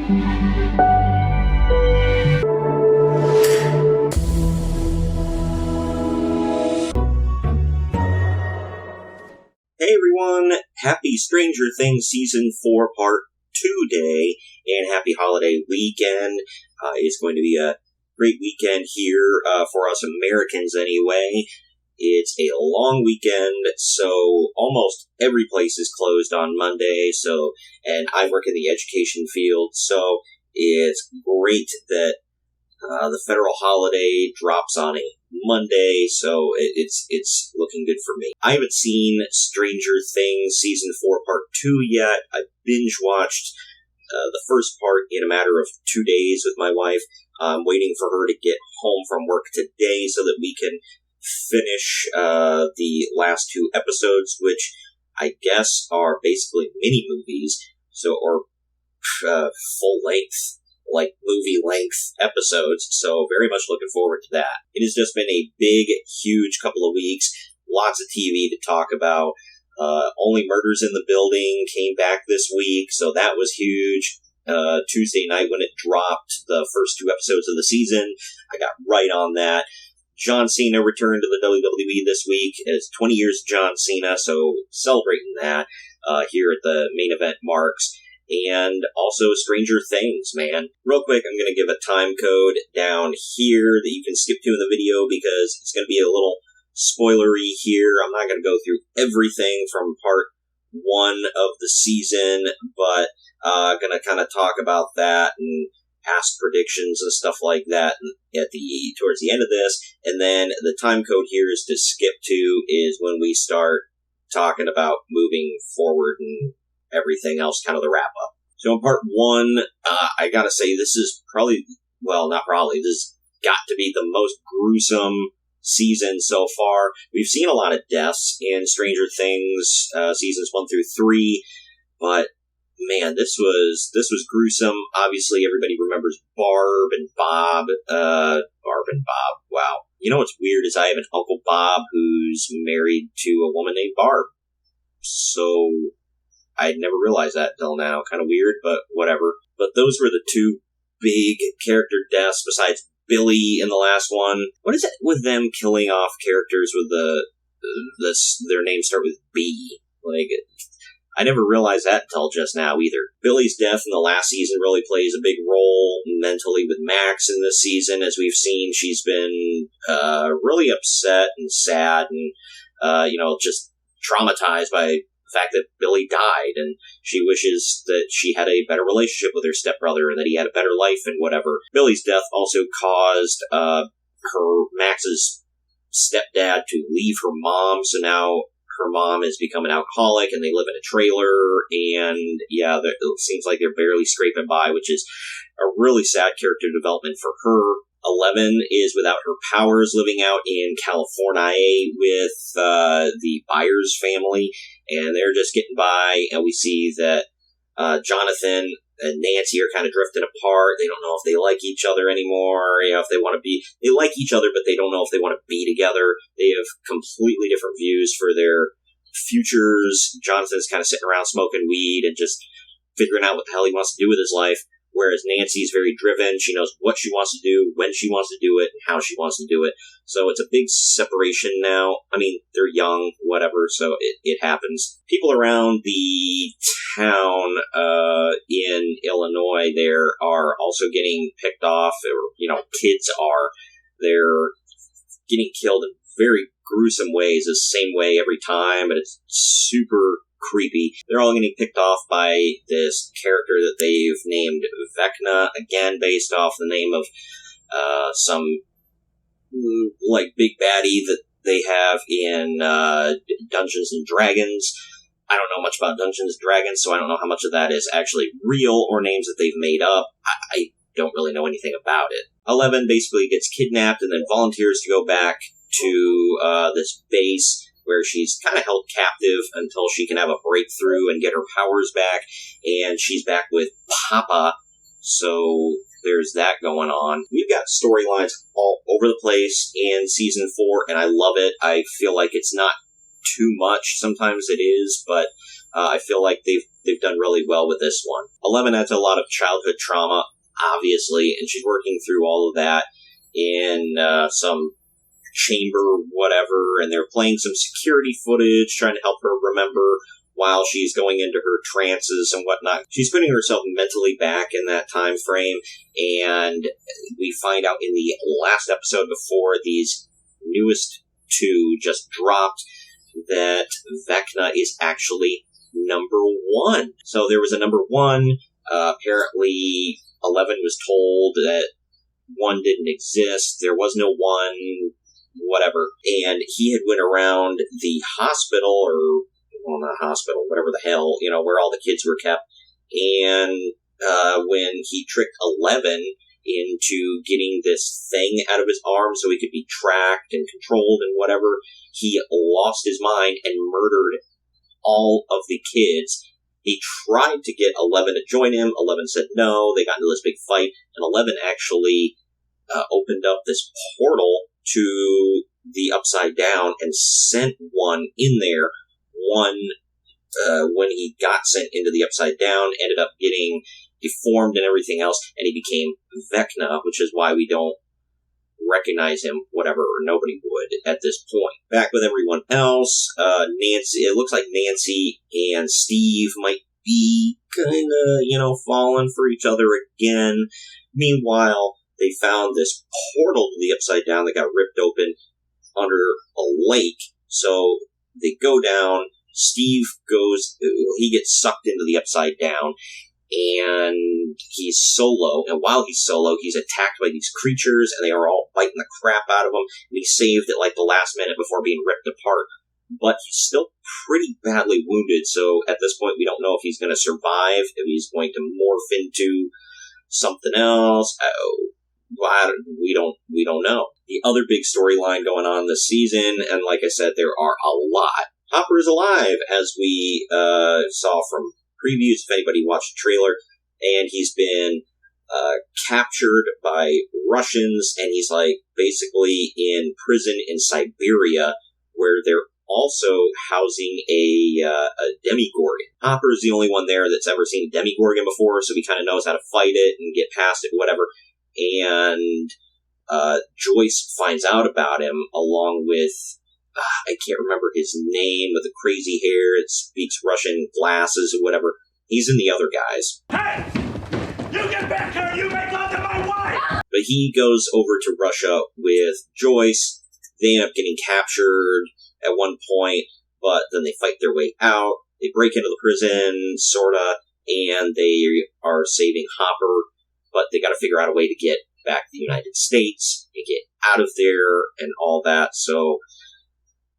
Hey everyone, happy Stranger Things Season 4 Part 2 day, and happy holiday weekend. It's going to be a great weekend here for us Americans anyway. It's a long weekend, so almost every place is closed on Monday, and I work in the education field, so it's great that the federal holiday drops on a Monday, so it's looking good for me. I haven't seen Stranger Things Season 4 Part 2 yet. I binge-watched the first part in a matter of 2 days with my wife. I'm waiting for her to get home from work today so that we can finish the last 2 episodes, which I guess are basically mini-movies, or full-length, like movie-length episodes, so very much looking forward to that. It has just been a big, huge couple of weeks, lots of TV to talk about. Only Murders in the Building came back this week, so that was huge. Tuesday night when it dropped the first 2 episodes of the season, I got right on that. John Cena returned to the WWE this week. It's 20 years of John Cena, so celebrating that here at the main event marks. And also Stranger Things, man. Real quick, I'm going to give a time code down here that you can skip to in the video because it's going to be a little spoilery here. I'm not going to go through everything from part 1 of the season, but going to kind of talk about that and ask predictions and stuff like that towards the end of this. And then the time code here is to skip to is when we start talking about moving forward and everything else, kind of the wrap up. So in part 1, I gotta say this is this has got to be the most gruesome season so far. We've seen a lot of deaths in Stranger Things seasons 1 through 3, but man, this was gruesome. Obviously, everybody remembers Barb and Bob. Wow. You know what's weird is I have an Uncle Bob who's married to a woman named Barb. So I'd never realized that until now. Kind of weird, but whatever. But those were the 2 big character deaths besides Billy in the last one. What is it with them killing off characters with their names start with B? Like, I never realized that until just now either. Billy's death in the last season really plays a big role mentally with Max in this season. As we've seen, she's been really upset and sad and, just traumatized by the fact that Billy died, and she wishes that she had a better relationship with her stepbrother and that he had a better life and whatever. Billy's death also caused Max's stepdad to leave her mom, so now her mom has become an alcoholic and they live in a trailer, and it seems like they're barely scraping by, which is a really sad character development for her. 11 is without her powers, living out in California with the Byers family, and they're just getting by, and we see that Jonathan and Nancy are kind of drifting apart. They don't know if they like each other anymore, if they want to be. They like each other, but they don't know if they want to be together. They have completely different views for their futures. Jonathan's kind of sitting around smoking weed and just figuring out what the hell he wants to do with his life, whereas Nancy's very driven. She knows what she wants to do, when she wants to do it, and how she wants to do it. So it's a big separation now. I mean, they're young, whatever, so it happens. People around the town in Illinois there are also getting picked off, or, kids are. They're getting killed in very gruesome ways, the same way every time, and it's super creepy. They're all getting picked off by this character that they've named Vecna, again based off the name of some big baddie that they have in Dungeons and Dragons. I don't know much about Dungeons and Dragons, so I don't know how much of that is actually real or names that they've made up. I don't really know anything about it. 11 basically gets kidnapped and then volunteers to go back to this base where she's kind of held captive until she can have a breakthrough and get her powers back, and she's back with Papa, so there's that going on. We've got storylines all over the place in Season 4, and I love it. I feel like it's not too much. Sometimes it is, but I feel like they've done really well with this one. 11 has a lot of childhood trauma, obviously, and she's working through all of that in some chamber, whatever, and they're playing some security footage, trying to help her remember while she's going into her trances and whatnot. She's putting herself mentally back in that time frame, and we find out in the last episode before these newest two just dropped that Vecna is actually number 1. So there was a number 1. Apparently 11 was told that 1 didn't exist. There was no 1, whatever. And he had went around the hospital, or, well, not hospital, whatever the hell, where all the kids were kept. And when he tricked 11 into getting this thing out of his arm so he could be tracked and controlled and whatever, he lost his mind and murdered all of the kids. He tried to get 11 to join him. 11 said no. They got into this big fight, and 11 actually opened up this portal to the Upside Down and sent 1 in there. 1, when he got sent into the Upside Down, ended up getting deformed and everything else, and he became Vecna, which is why we don't recognize him, whatever, or nobody would at this point. Back with everyone else, Nancy, it looks like Nancy and Steve might be kind of, falling for each other again. Meanwhile, they found this portal to the Upside Down that got ripped open under a lake, so they go down. Steve he gets sucked into the Upside Down, and he's solo, and while he's solo, he's attacked by these creatures, and they are all biting the crap out of him, and he's saved at the last minute before being ripped apart. But he's still pretty badly wounded, so at this point we don't know if he's going to survive, if he's going to morph into something else. We don't know. The other big storyline going on this season, and like I said, there are a lot. Hopper is alive, as we saw from previews, if anybody watched the trailer, and he's been captured by Russians, and he's basically in prison in Siberia, where they're also housing a Demigorgon. Hopper's the only one there that's ever seen a Demigorgon before, so he kind of knows how to fight it and get past it, whatever. And Joyce finds out about him, along with I can't remember his name, with the crazy hair, it speaks Russian, glasses or whatever. He's in the other guys. Hey! You get back here! You make love to my wife! But he goes over to Russia with Joyce. They end up getting captured at one point, but then they fight their way out. They break into the prison, sorta, and they are saving Hopper, but they gotta figure out a way to get back to the United States and get out of there and all that, so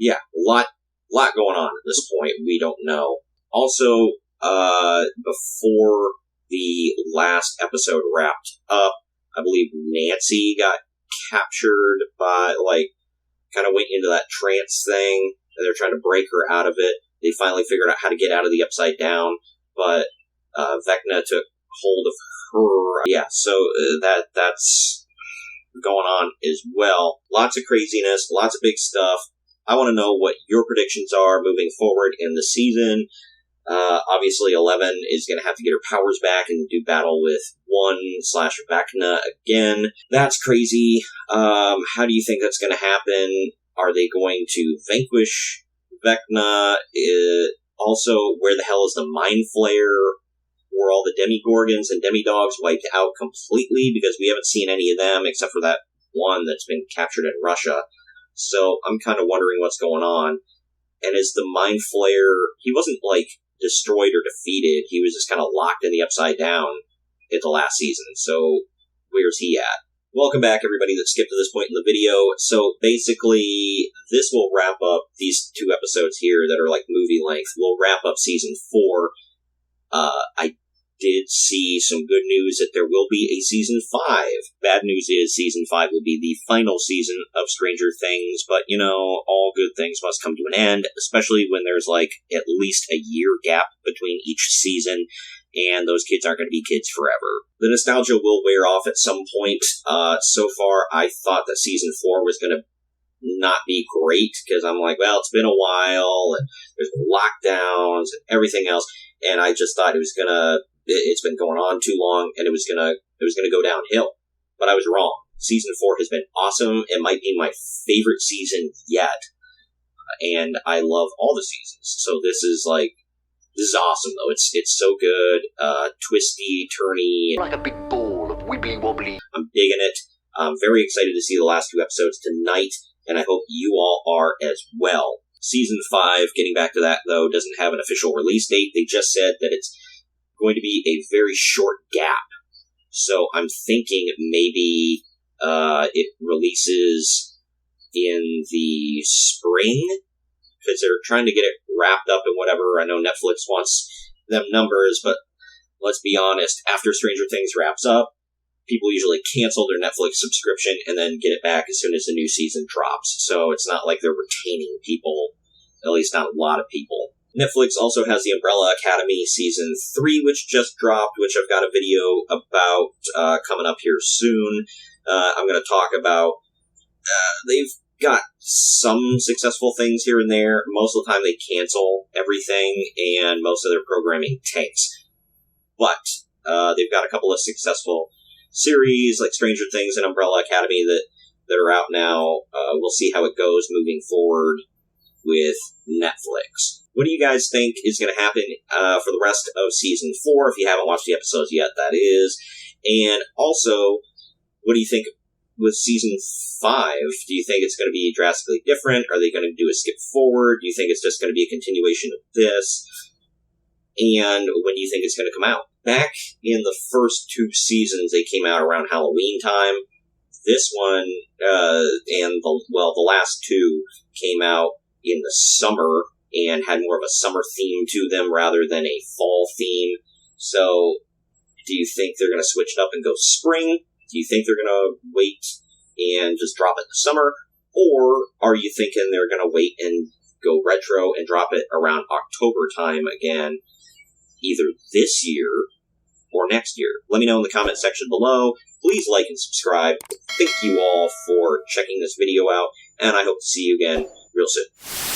yeah, lot going on at this point. We don't know. Also, before the last episode wrapped up, I believe Nancy got captured by, kind of went into that trance thing, and they're trying to break her out of it. They finally figured out how to get out of the Upside Down, but Vecna took hold of her. Yeah, so that's going on as well. Lots of craziness, lots of big stuff. I want to know what your predictions are moving forward in the season. Obviously, 11 is going to have to get her powers back and do battle with 1/Vecna again. That's crazy. How do you think that's going to happen? Are they going to vanquish Vecna? Also, where the hell is the Mind Flayer? Were all the Demigorgons and Demidogs wiped out completely? Because we haven't seen any of them except for that one that's been captured in Russia. So I'm kind of wondering what's going on. And is the Mind Flayer, he wasn't destroyed or defeated. He was just kind of locked in the Upside Down at the last season. So where's he at? Welcome back, everybody that skipped to this point in the video. So basically, this will wrap up these 2 episodes here that are movie length. We'll wrap up season 4. I did see some good news that there will be a season 5. Bad news is season 5 will be the final season of Stranger Things, but all good things must come to an end, especially when there's at least a year gap between each season, and those kids aren't going to be kids forever. The nostalgia will wear off at some point. So far, I thought that season 4 was going to not be great, because I'm like, well, it's been a while, and there's been lockdowns and everything else, and I just thought it's been going on too long, and it was gonna go downhill. But I was wrong. Season 4 has been awesome. It might be my favorite season yet, and I love all the seasons. So this is awesome, though. It's so good, twisty, turny. Like a big ball of wibbly wobbly. I'm digging it. I'm very excited to see the last 2 episodes tonight, and I hope you all are as well. Season 5, getting back to that, though, doesn't have an official release date. They just said that it's going to be a very short gap. So I'm thinking maybe it releases in the spring, because they're trying to get it wrapped up and whatever. I know Netflix wants them numbers, but let's be honest, after Stranger Things wraps up, people usually cancel their Netflix subscription and then get it back as soon as the new season drops. So it's not like they're retaining people, at least not a lot of people. Netflix also has the Umbrella Academy Season 3, which just dropped, which I've got a video about coming up here soon. I'm going to talk about... they've got some successful things here and there. Most of the time they cancel everything, and most of their programming tanks. But they've got a couple of successful series, like Stranger Things and Umbrella Academy, that are out now. We'll see how it goes moving forward with Netflix. What do you guys think is going to happen for the rest of Season 4? If you haven't watched the episodes yet, that is. And also, what do you think with Season 5? Do you think it's going to be drastically different? Are they going to do a skip forward? Do you think it's just going to be a continuation of this? And when do you think it's going to come out? Back in the first 2 seasons, they came out around Halloween time. This one, and the last 2 came out in the summer and had more of a summer theme to them rather than a fall theme. So, do you think they're going to switch it up and go spring? Do you think they're going to wait and just drop it in the summer? Or are you thinking they're going to wait and go retro and drop it around October time again, either this year or next year? Let me know in the comment section below. Please like and subscribe. Thank you all for checking this video out, and I hope to see you again real soon.